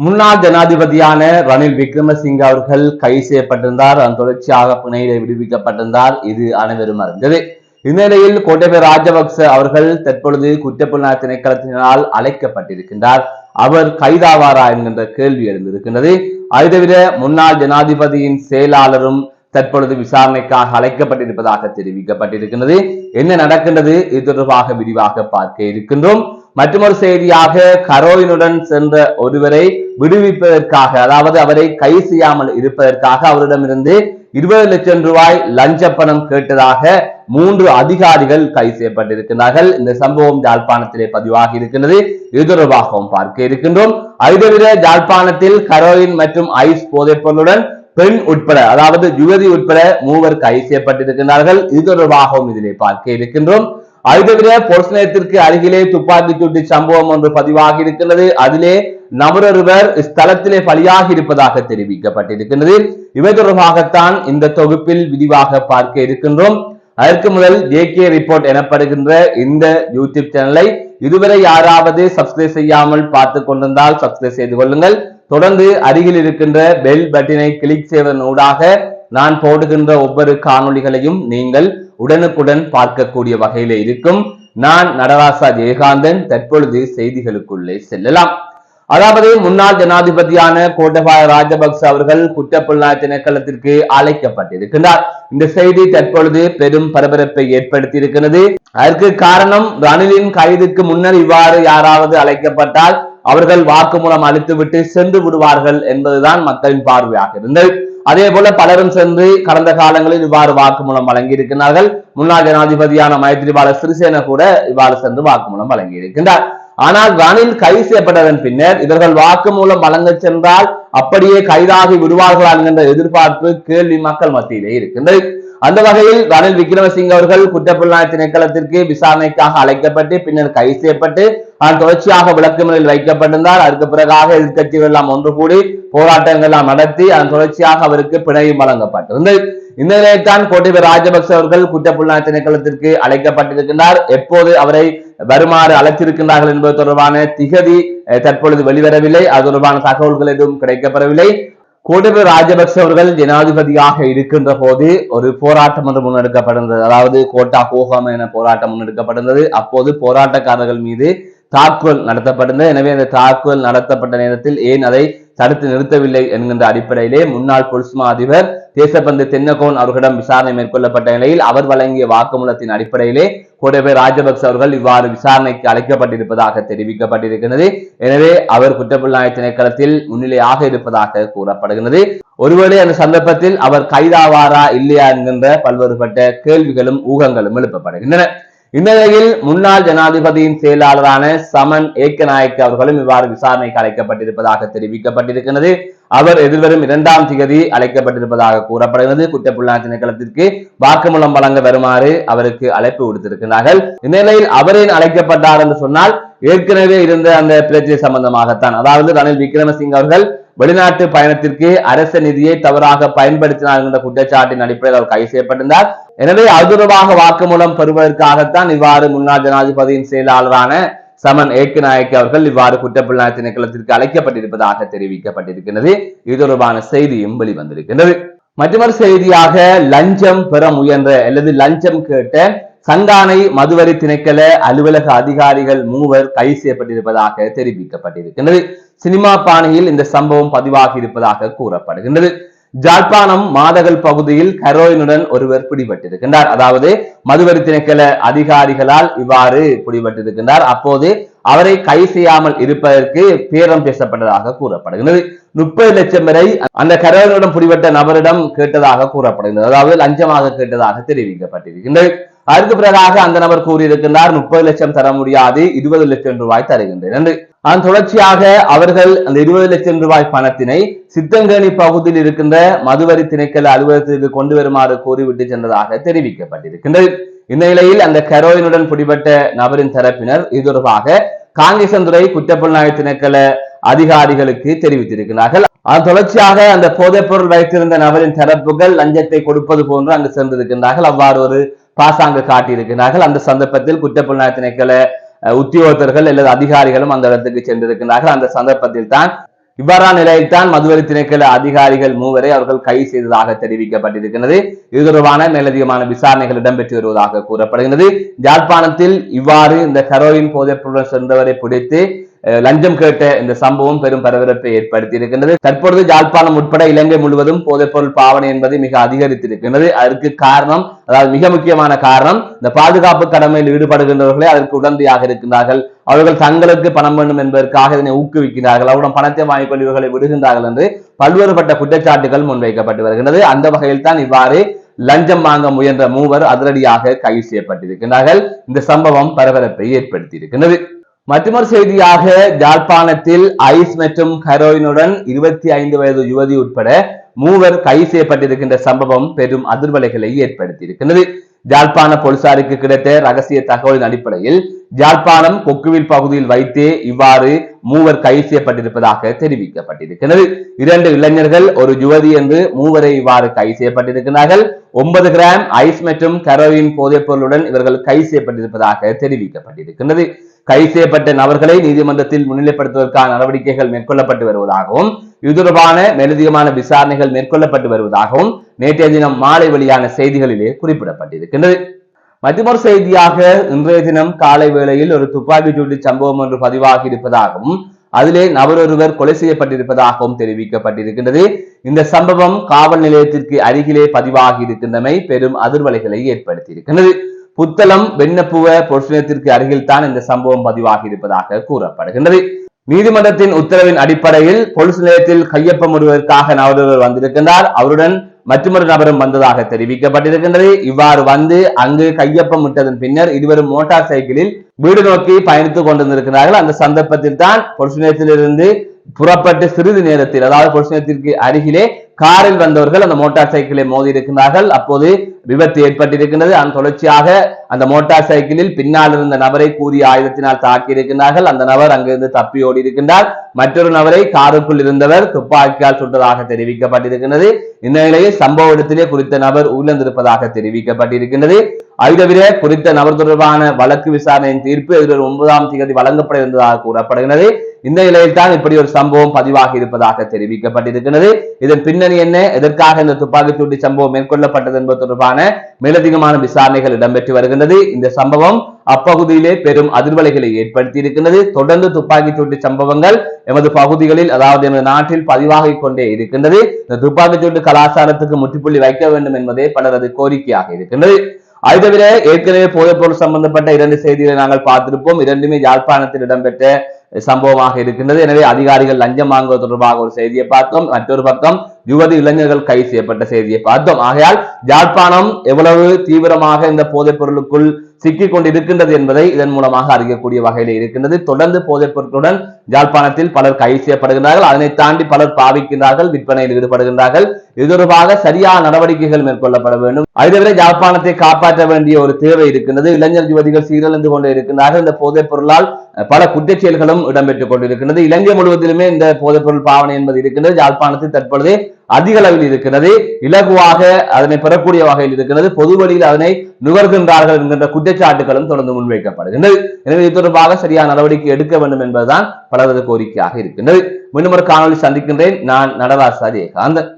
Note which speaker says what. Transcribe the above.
Speaker 1: முன்னாள் ஜனாதிபதியான ரணில் விக்ரமசிங்க அவர்கள் கைது செய்யப்பட்டிருந்தார். அதன் தொடர்ச்சியாக பிணையிலே விடுவிக்கப்பட்டிருந்தார். இது அனைவரும் அறிந்தது. இந்நிலையில் கோட்டபய ராஜபக்ச அவர்கள் தற்பொழுது குற்றப்புலனாய்வு திணைக்களத்தினால் அழைக்கப்பட்டிருக்கின்றார். அவர் கைதாவாரா என்கின்ற கேள்வி எழுந்திருக்கின்றது. அதை தவிர முன்னாள் ஜனாதிபதியின் செயலாளரும் தற்பொழுது விசாரணைக்காக அழைக்கப்பட்டிருப்பதாக தெரிவிக்கப்பட்டிருக்கின்றது. என்ன நடக்கின்றது இது தொடர்பாக விரிவாக பார்க்க இருக்கின்றோம். மற்றொரு செய்தியாக கரோயினுடன் சென்ற ஒருவரை விடுவிப்பதற்காக, அதாவது அவரை கைது செய்யாமல் இருப்பதற்காக அவரிடமிருந்து 20 லட்சம் ரூபாய் லஞ்ச பணம் கேட்டதாக 3 அதிகாரிகள் கைது செய்யப்பட்டிருக்கிறார்கள். இந்த சம்பவம் யாழ்ப்பாணத்திலே பதிவாகி இருக்கின்றது. இது தொடர்பாகவும் பார்க்க இருக்கின்றோம். அதுதவிர யாழ்ப்பாணத்தில் கரோயின் மற்றும் ஐஸ் போதைப் பொருளுடன் பெண் உட்பட, அதாவது யுவதி உட்பட 3 கைது செய்யப்பட்டிருக்கிறார்கள். இது தொடர்பாகவும் இதிலே பார்க்க இருக்கின்றோம். அதுதவிர போலீஸ் நிலையத்திற்கு அருகிலே துப்பாக்கி சூட்டு சம்பவம் ஒன்று பதிவாகி இருக்கிறது. அதிலே நபரொருவர் ஸ்தலத்திலே பலியாகி இருப்பதாக தெரிவிக்கப்பட்டிருக்கின்றது. இவை தொடர்பாகத்தான் இந்த தொகுப்பில் விரிவாக பார்க்க இருக்கின்றோம். அதற்கு முதல் ஜேகே ரிப்போர்ட் எனப்படுகின்ற இந்த யூடியூப் சேனலை இதுவரை யாராவது சப்ஸ்கிரைப் செய்யாமல் பார்த்து கொண்டிருந்தால் சப்ஸ்கிரைப் செய்து கொள்ளுங்கள். தொடர்ந்து அருகில் இருக்கின்ற பெல் பட்டனை கிளிக் செய்வதன் ஊடாக நான் போடுகின்ற ஒவ்வொரு காணொளிகளையும் நீங்கள் உடனுக்குடன் பார்க்கக்கூடிய வகையிலே இருக்கும். நான் நடராசா ஜெயகாந்தன். தற்பொழுது செய்திகளுக்குள்ளே செல்லலாம். அதாவது முன்னாள் ஜனாதிபதியான கோட்டபாய ராஜபக்ச அவர்கள் குற்றப்புலனாய்வு திணைக்களத்திற்கு அழைக்கப்பட்டிருக்கிறார். இந்த செய்தி தற்பொழுது பெரும் பரபரப்பை ஏற்படுத்தி இருக்கிறது. அதற்கு காரணம், ரணிலின் கைதுக்கு முன்னர் இவ்வாறு யாராவது அழைக்கப்பட்டால் அவர்கள் வாக்குமூலம் அளித்துவிட்டு சென்று விடுவார்கள் என்பதுதான் மக்களின் பார்வையாக இருந்தது. அதே போல பலரும் சென்று கடந்த காலங்களில் இவ்வாறு வாக்குமூலம் வழங்கி இருக்கிறார்கள். முன்னாள் ஜனாதிபதியான மைத்ரிபால சிறிசேன கூட இவ்வாறு சென்று வாக்குமூலம் வழங்கி இருக்கின்றார். ஆனால் ரணில் கைது செய்யப்பட்டதன் பின்னர் இவர்கள் வாக்குமூலம் வழங்க சென்றால் அப்படியே கைதாகி விடுவார்களா என்கின்ற எதிர்பார்ப்பு கேள்வி மக்கள் மத்தியிலே இருக்கின்றது. அந்த வகையில் ரணில் விக்ரமசிங்க அவர்கள் குற்றப்புலனாய்வு திணைக்களத்திற்கு விசாரணைக்காக அழைக்கப்பட்டு பின்னர் கைது செய்யப்பட்டு அதன் தொடர்ச்சியாக விளக்குமறையில் வைக்கப்பட்டிருந்தார். அதற்கு பிறகாக எதிர்கட்சிகள் எல்லாம் ஒன்று கூடி போராட்டங்கள் எல்லாம் நடத்தி அதன் தொடர்ச்சியாக அவருக்கு பிணையும் வழங்கப்பட்டிருந்தது. இந்த நிலையில்தான் கோட்டபய ராஜபக்ச அவர்கள் குற்றப்புலனாய்வு திணைக்களத்திற்கு அழைக்கப்பட்டிருக்கின்றார். எப்போது அவரை வருமாறு அழைத்திருக்கின்றார்கள் என்பது தொடர்பான திகதி தற்பொழுது வெளிவரவில்லை. அது தொடர்பான தகவல்கள் எதுவும் கிடைக்கப்பெறவில்லை. கோட்டபய ராஜபக்ச அவர்கள் ஜனாதிபதியாக இருக்கின்ற போது ஒரு போராட்டம் ஒன்று முன்னெடுக்கப்படுகிறது. அதாவது கோட்டா கோகம் என போராட்டம் முன்னெடுக்கப்படுகிறது. அப்போது போராட்டக்காரர்கள் மீது தாக்குதல் நடத்தப்பட்டது. எனவே அந்த தாக்குதல் நடத்தப்பட்ட நேரத்தில் ஏன் அதை தடுத்து நிறுத்தவில்லை என்கின்ற அடிப்படையிலே முன்னாள் பொலிஸ் மா அதிபர் தேசபந்து தென்னகோன் அவர்களிடம் விசாரணை மேற்கொள்ளப்பட்ட நிலையில் அவர் வழங்கிய வாக்குமூலத்தின் அடிப்படையிலே கோட்டபய ராஜபக்ச அவர்கள் இவ்வாறு விசாரணைக்கு அழைக்கப்பட்டிருப்பதாக தெரிவிக்கப்பட்டிருக்கிறது. எனவே அவர் குற்றப்புலனாய்வு திணைக்களத்தில் முன்னிலையாக இருப்பதாக கூறப்படுகிறது. ஒருவேளை அந்த சந்தர்ப்பத்தில் அவர் கைதாவாரா இல்லையா என்கின்ற பல்வேறுபட்ட கேள்விகளும் ஊகங்களும் எழுப்பப்படுகின்றன. இந்நிலையில் முன்னாள் ஜனாதிபதியின் செயலாளரான சமன் ஏக்கநாயக்க அவர்களும் இவ்வாறு விசாரணைக்கு அழைக்கப்பட்டிருப்பதாக தெரிவிக்கப்பட்டிருக்கிறது. அவர் எதிர்வரும் 2ஆம் தேதி அழைக்கப்பட்டிருப்பதாக கூறப்படுகிறது. குற்றப்புலனாய்வு திணைக்களத்திற்கு வாக்குமூலம் வழங்க வருமாறு அவருக்கு அழைப்பு விடுத்திருக்கிறார்கள். இந்நிலையில் அவரின் அழைக்கப்பட்டார் என்று சொன்னால் ஏற்கனவே இருந்த அந்த பிரச்சனை சம்பந்தமாகத்தான், அதாவது ரணில் விக்ரமசிங்க அவர்கள் வெளிநாட்டு பயணத்திற்கு அரச நிதியை தவறாக பயன்படுத்தினார் என்ற குற்றச்சாட்டின் அடிப்படையில் அவர் கைது செய்யப்பட்டிருந்தார். எனவே அது தொடர்பாக வாக்குமூலம் பெறுவதற்காகத்தான் இவ்வாறு முன்னாள் ஜனாதிபதியின் செயலாளரான சமன் ஏக்கநாயக்க அவர்கள் இவ்வாறு குற்றப்புலனாய்வு திணைக்களத்திற்கு அழைக்கப்பட்டிருப்பதாக தெரிவிக்கப்பட்டிருக்கிறது. இது தொடர்பான செய்தியும் வெளிவந்திருக்கின்றது. மற்றொரு செய்தியாக லஞ்சம் பெற முயன்ற அல்லது லஞ்சம் கேட்ட சங்கானை மதுவரி திணைக்கள அலுவலக அதிகாரிகள் 3 கைது செய்யப்பட்டிருப்பதாக தெரிவிக்கப்பட்டிருக்கிறது. சினிமா பாணியில் இந்த சம்பவம் பதிவாகி இருப்பதாக கூறப்படுகின்றது. ஜாழ்ப்பாணம் மாதகல் பகுதியில் கரோயினுடன் ஒருவர் பிடிபட்டிருக்கின்றார். அதாவது மதுவரி திணைக்கள அதிகாரிகளால் இவ்வாறு பிடிபட்டிருக்கின்றார். அப்போது அவரை கைது செய்யாமல் இருப்பதற்கு பேரம் பேசப்பட்டதாக கூறப்படுகிறது. 30 லட்சம் வரை அந்த கரோயினுடன் பிடிபட்ட நபரிடம் கேட்டதாக கூறப்படுகிறது. அதாவது லஞ்சமாக கேட்டதாக தெரிவிக்கப்பட்டிருக்கின்றது. அதற்கு பிறகாக அந்த நபர் கூறியிருக்கின்றார், 30 லட்சம் தர முடியாது, 20 லட்சம் ரூபாய் தருகின்றேன் என்று. அதன் தொடர்ச்சியாக அவர்கள் அந்த 20 லட்சம் ரூபாய் பணத்தினை சித்தங்கேணி பகுதியில் இருக்கின்ற மதுவரி திணைக்கள அலுவலகத்திற்கு கொண்டு வருமாறு கூறிவிட்டு சென்றதாக தெரிவிக்கப்பட்டிருக்கின்றது. இந்த நிலையில் அந்த கரோயினுடன் பிடிபட்ட நபரின் தரப்பினர் இது தொடர்பாக காங்கேசந்துறை குற்றப்புலனாய்வு திணைக்கள அதிகாரிகளுக்கு தெரிவித்திருக்கிறார்கள். அதன் தொடர்ச்சியாக அந்த போதைப் பொருள் வைத்திருந்த நபரின் தரப்புகள் லஞ்சத்தை கொடுப்பது போன்று அங்கு சென்றிருக்கின்றார்கள். அவ்வாறு ஒரு பாசாங்கு காட்டியிருக்கிறார்கள். அந்த சந்தர்ப்பத்தில் குற்றப்புலனாய்வு திணைக்கள உத்தியோகத்தர்கள் அல்லது அதிகாரிகளும் அந்த இடத்துக்கு சென்றிருக்கிறார்கள். அந்த சந்தர்ப்பத்தில் தான் இவ்வாறான நிலையில்தான் மதுவரி திணைக்கள அதிகாரிகள் மூவரை அவர்கள் கைது செய்ததாக தெரிவிக்கப்பட்டிருக்கிறது. இது தொடர்பான மேலதிகமான விசாரணைகள் இடம்பெற்று வருவதாக கூறப்படுகிறது. யாழ்ப்பாணத்தில் இவ்வாறு இந்த ஹெரோயின் போதைப்பொருள் சென்றவரை பிடித்து லஞ்சம் கேட்ட இந்த சம்பவம் பெரும் பரபரப்பை ஏற்படுத்தி இருக்கின்றது. தற்பொழுது யாழ்ப்பாணம் உட்பட இலங்கை முழுவதும் போதைப்பொருள் பாவனை என்பது மிக அதிகரித்திருக்கின்றது. அதற்கு காரணம், அதாவது மிக முக்கியமான காரணம், இந்த பாதுகாப்பு கடமையில் ஈடுபடுகின்றவர்களே அதற்கு உடந்தையாக இருக்கின்றார்கள். அவர்கள் தங்களுக்கு பணம் வேண்டும் என்பதற்காக இதனை ஊக்குவிக்கிறார்கள், அவருடன் பணத்தை வாங்கிக் கொண்டு இவர்களை விடுகின்றார்கள் என்று பல்வேறுபட்ட குற்றச்சாட்டுகள் முன்வைக்கப்பட்டு வருகின்றது. அந்த வகையில் தான் இவ்வாறு லஞ்சம் வாங்க முயன்ற மூவர் அதிரடியாக கைது செய்யப்பட்டிருக்கிறார்கள். இந்த சம்பவம் பரபரப்பை ஏற்படுத்தி இருக்கின்றது. மற்றொரு செய்தியாக, யாழ்ப்பாணத்தில் ஐஸ் மற்றும் ஹெரோயினுடன் 25 வயது யுவதி உட்பட மூவர் கைது செய்யப்பட்டிருக்கின்ற சம்பவம் பெரும் அதிர்வலைகளை ஏற்படுத்தி இருக்கின்றது. யாழ்ப்பாண போலீசாருக்கு கிடைத்த ரகசிய தகவலின் அடிப்படையில் யாழ்ப்பாணம் கொக்குவில் பகுதியில் வைத்தே இவ்வாறு மூவர் கைது செய்யப்பட்டிருப்பதாக தெரிவிக்கப்பட்டிருக்கிறது. 2 இளைஞர்கள் ஒரு யுவதி என்று மூவரை இவ்வாறு கைது செய்யப்பட்டிருக்கிறார்கள். 9 கிராம் ஐஸ் மற்றும் ஹெரோயின் போதைப் பொருளுடன் இவர்கள் கைது செய்யப்பட்டிருப்பதாக தெரிவிக்கப்பட்டிருக்கிறது. கைது செய்யப்பட்ட நபர்களை நீதிமன்றத்தில் முன்னிலைப்படுத்துவதற்கான நடவடிக்கைகள் மேற்கொள்ளப்பட்டு வருவதாகவும் இது தொடர்பான மேலதிகமான விசாரணைகள் மேற்கொள்ளப்பட்டு வருவதாகவும் நேற்றைய தினம் மாலை வெளியான செய்திகளிலே குறிப்பிடப்பட்டிருக்கின்றது. மற்றொரு செய்தியாக, இன்றைய தினம் காலை வேளையில் ஒரு துப்பாக்கிச்சூட்டு சம்பவம் ஒன்று பதிவாகி இருப்பதாகவும் அதிலே நபரொருவர் கொலை செய்யப்பட்டிருப்பதாகவும் தெரிவிக்கப்பட்டிருக்கின்றது. இந்த சம்பவம் காவல் நிலையத்திற்கு அருகிலே பதிவாகி இருக்கின்றமை பெரும் அதிர்வலைகளை ஏற்படுத்தி இருக்கின்றது. புத்தளம் வெண்ணப்புவ பொலிஸ் நிலையத்திற்கு அருகில் தான் இந்த சம்பவம் பதிவாகி இருப்பதாக கூறப்படுகின்றது. நீதிமன்றத்தின் உத்தரவின் அடிப்படையில் பொலிஸ் நிலையத்தில் கையொப்பமிடுவதற்காக நபர் வந்திருக்கின்றார். அவருடன் மற்றொரு நபரும் வந்ததாக தெரிவிக்கப்பட்டிருக்கின்றது. இவ்வாறு வந்து அங்கு கையொப்பம் விட்டதன் பின்னர் இருவரும் மோட்டார் சைக்கிளில் வீடு நோக்கி பயணித்துக் கொண்டிருக்கிறார்கள். அந்த சந்தர்ப்பத்தில் தான் பொலிஸ் நிலையத்திலிருந்து புறப்பட்டு சிறிது நேரத்தில், அதாவது பொலிஸ் நிலையத்திற்கு அருகிலே காரில் வந்தவர்கள் அந்த மோட்டார் சைக்கிளை மோதி இருக்கின்றார்கள். அப்போது விபத்து ஏற்பட்டிருக்கின்றது. அந்த தொடர்ச்சியாக அந்த மோட்டார் சைக்கிளில் பின்னால் இருந்த நபரை கூறிய ஆயுதத்தினால் தாக்கி இருக்கின்றார்கள். அந்த நபர் அங்கிருந்து தப்பி ஓடி இருக்கின்றார். மற்றொரு நபரை காருக்குள் இருந்தவர் துப்பாக்கியால் சுட்டதாக தெரிவிக்கப்பட்டிருக்கின்றது. இந்த நிலையில் சம்பவ இடத்திலே குறித்த நபர் உயிரிழந்திருப்பதாக தெரிவிக்கப்பட்டிருக்கின்றது. தவிர குறித்த நபர் தொடர்பான வழக்கு விசாரணையின் தீர்ப்பு எதிர்வரும் 9ஆம் தேதி வழங்கப்பட இருந்ததாக கூறப்படுகிறது. இந்த நிலையில் தான் இப்படி ஒரு சம்பவம் பதிவாகி இருப்பதாக தெரிவிக்கப்பட்டிருக்கிறது. இதன் பின்னணி என்ன, எதற்காக இந்த துப்பாக்கிச்சூட்டு சம்பவம் மேற்கொள்ளப்பட்டது என்பது தொடர்பான மேலதிகமான விசாரணைகள் இடம்பெற்று வருகின்றது. இந்த சம்பவம் அப்பகுதியிலே பெரும் அதிர்வலைகளை ஏற்படுத்தி இருக்கின்றது. தொடர்ந்து துப்பாக்கிச்சூட்டு சம்பவங்கள் எமது பகுதிகளில், அதாவது எமது நாட்டில் பதிவாகிக் கொண்டே இருக்கின்றது. இந்த துப்பாக்கிச்சூட்டு கலாச்சாரத்துக்கு முற்றுப்புள்ளி வைக்க வேண்டும் என்பதே பலரது கோரிக்கையாக இருக்கின்றது. தவிர ஏற்கனவே போதைப்பொருள் சம்பந்தப்பட்ட 2 செய்திகளை நாங்கள் பார்த்திருப்போம். இரண்டுமே யாழ்ப்பாணத்தில் இடம்பெற்ற சம்பவமாக இருக்கின்றது. எனவே அதிகாரிகள் லஞ்சம் வாங்குவது தொடர்பாக ஒரு செய்தியை பார்த்தோம். மற்றொரு பக்கம் யுவதி இளைஞர்கள் கைது செய்யப்பட்ட செய்தியை பார்த்தோம். ஆகையால் யாழ்ப்பாணம் எவ்வளவு தீவிரமாக இந்த போதைப் பொருளுக்குள் சிக்கிக் கொண்டிருக்கின்றது என்பதை இதன் மூலமாக அறியக்கூடிய வகையில் இருக்கின்றது. தொடர்ந்து போதைப் பொருட்களுடன் யாழ்ப்பாணத்தில் பலர் கைது செய்யப்படுகின்றார்கள். அதனை தாண்டி பலர் பாவிக்கின்றார்கள், விற்பனையில் ஈடுபடுகின்றார்கள். இது தொடர்பாக சரியான நடவடிக்கைகள் மேற்கொள்ளப்பட வேண்டும். அதுவரை யாழ்ப்பாணத்தை காப்பாற்ற வேண்டிய ஒரு தேவை இருக்கின்றது. இளைஞர் யுவதிகள் சீரழிந்து கொண்டு இருக்கின்றார்கள். இந்த போதைப் பொருளால் பல குற்றச்செயல்களும் இடம்பெற்றுக் கொண்டிருக்கின்றது. இலங்கை முழுவதிலுமே இந்த போதைப் பொருள் பாவனை என்பது இருக்கின்றது. யாழ்ப்பாணத்தில் தற்பொழுது அதிக அளவில் இருக்கிறது. இலகுவாக அதனை பெறக்கூடிய வகையில் இருக்கிறது. பொது வழியில் அதனை நுகர்கின்றார்கள் என்கின்ற குற்றச்சாட்டுகளும் தொடர்ந்து முன்வைக்கப்படுகின்றது. எனவே இது தொடர்பாக சரியான நடவடிக்கை எடுக்க வேண்டும் என்பதுதான் பலரது கோரிக்கையாக இருக்கின்றது. மீண்டும் ஒரு காணொலி சந்திக்கின்றேன். நான் நடராஜ் ஜெயகாந்தன்.